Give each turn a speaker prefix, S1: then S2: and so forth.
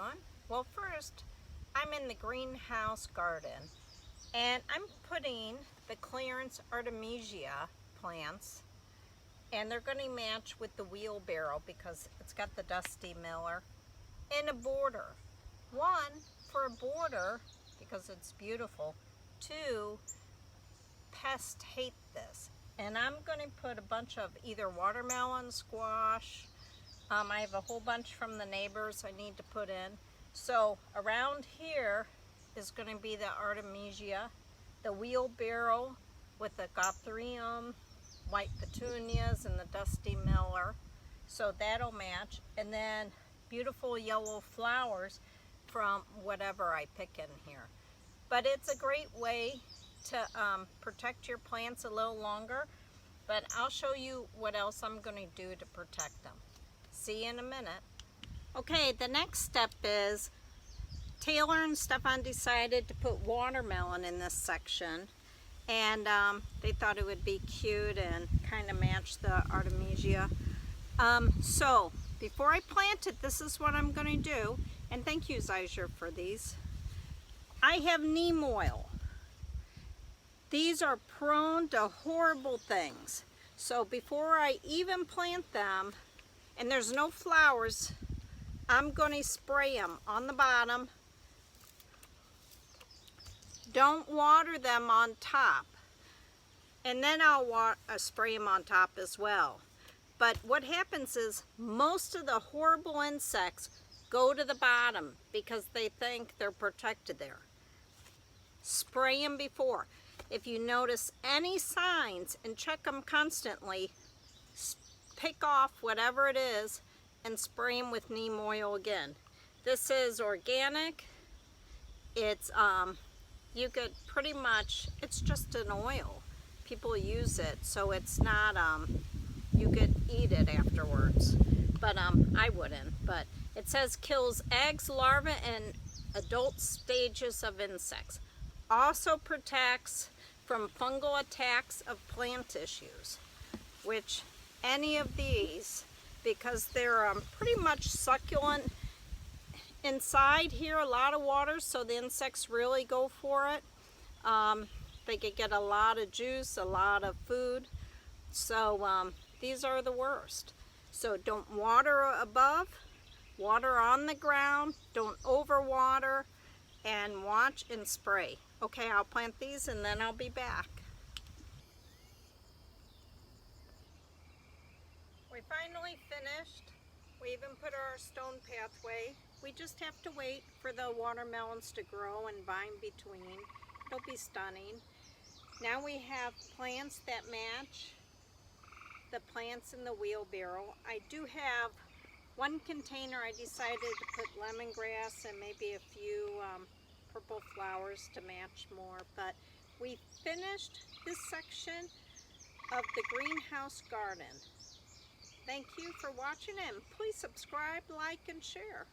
S1: doing? Well, first, I'm in the greenhouse garden, and I'm putting the clearance Artemisia plants, and they're going to match with the wheelbarrow because it's got the dusty miller, in a border. One, for a border because it's beautiful. Two, pests hate this. And I'm going to put a bunch of either watermelon, squash. I have a whole bunch from the neighbors I need to put in. So around here is going to be the Artemisia, the wheelbarrow with the gothrium, white petunias, and the dusty miller. So that'll match. And then beautiful yellow flowers from whatever I pick in here. But it's a great way to protect your plants a little longer. But I'll show you what else I'm going to do to protect them. See you in a minute. Okay, the next step is Taylor and Stefan decided to put watermelon in this section, and they thought it would be cute and kind of match the Artemisia. So before I plant it, this is what I'm going to do, and thank you, Zyger, for these. I have neem oil. These are prone to horrible things. So before I even plant them, and there's no flowers, I'm going to spray them on the bottom. Don't water them on top. And then I'll spray them on top as well. But what happens is most of the horrible insects go to the bottom because they think they're protected there. Spray them before. If you notice any signs, and check them constantly, pick off whatever it is and spray them with neem oil again. This is organic. It's you could pretty much, it's just an oil. People use it, so it's not you could eat it afterwards. But I wouldn't. But it says kills eggs, larvae, and adult stages of insects. Also protects from fungal attacks of plant issues, which any of these, because they're pretty much succulent inside here, a lot of water, so the insects really go for it. They could get a lot of juice, a lot of food, so these are the worst. So don't water above, water on the ground, don't overwater, and watch and spray. Okay, I'll plant these and then I'll be back. We finally finished. We even put our stone pathway. We just have to wait for the watermelons to grow and vine between. It'll be stunning. Now we have plants that match the plants in the wheelbarrow. I do have one container. I decided to put lemongrass and maybe a few purple flowers to match more, but we finished this section of the greenhouse garden. Thank you for watching, and please subscribe, like, and share.